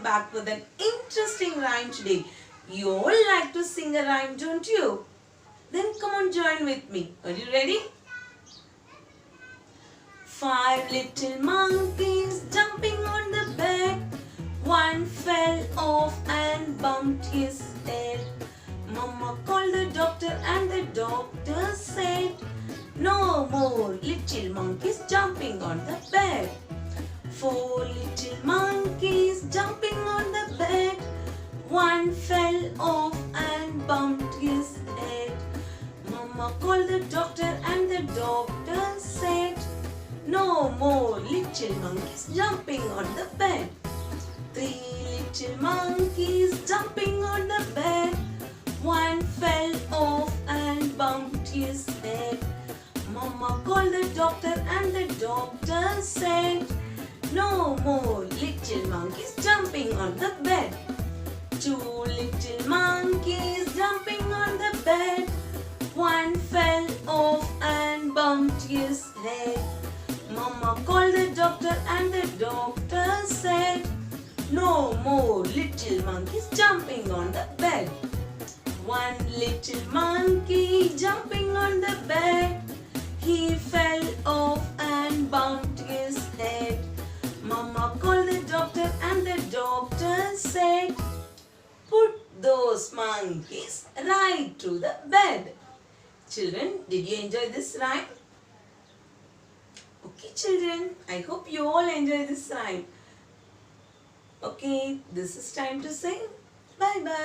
back with an interesting rhyme today. You all like to sing a rhyme, don't you? Then come on, join with me. Are you ready? Five little monkeys jumping on the bed. One fell off and bumped his head. Mama called the doctor and the doctor said, no more little monkeys jumping on the bed. Four little monkeys jumping on the bed. One fell off and bumped his head. Mama called the doctor and the doctor said, no more little monkeys jumping on the bed. Three little monkeys jumping on the bed. One fell off and bumped his head. Mama called the doctor and the doctor said, no more little monkeys jumping on the bed. Two little monkeys jumping on the bed. One fell off and bumped his head. Mama called the doctor and the doctor said, no more little monkeys jumping on the bed. One little monkey jumping on the bed. He fell off and bumped his head. Mama called the doctor and the doctor said, put those monkeys right to the bed. Children, did you enjoy this rhyme? Okay, children, I hope you all enjoy this rhyme. Okay, this is time to say bye-bye.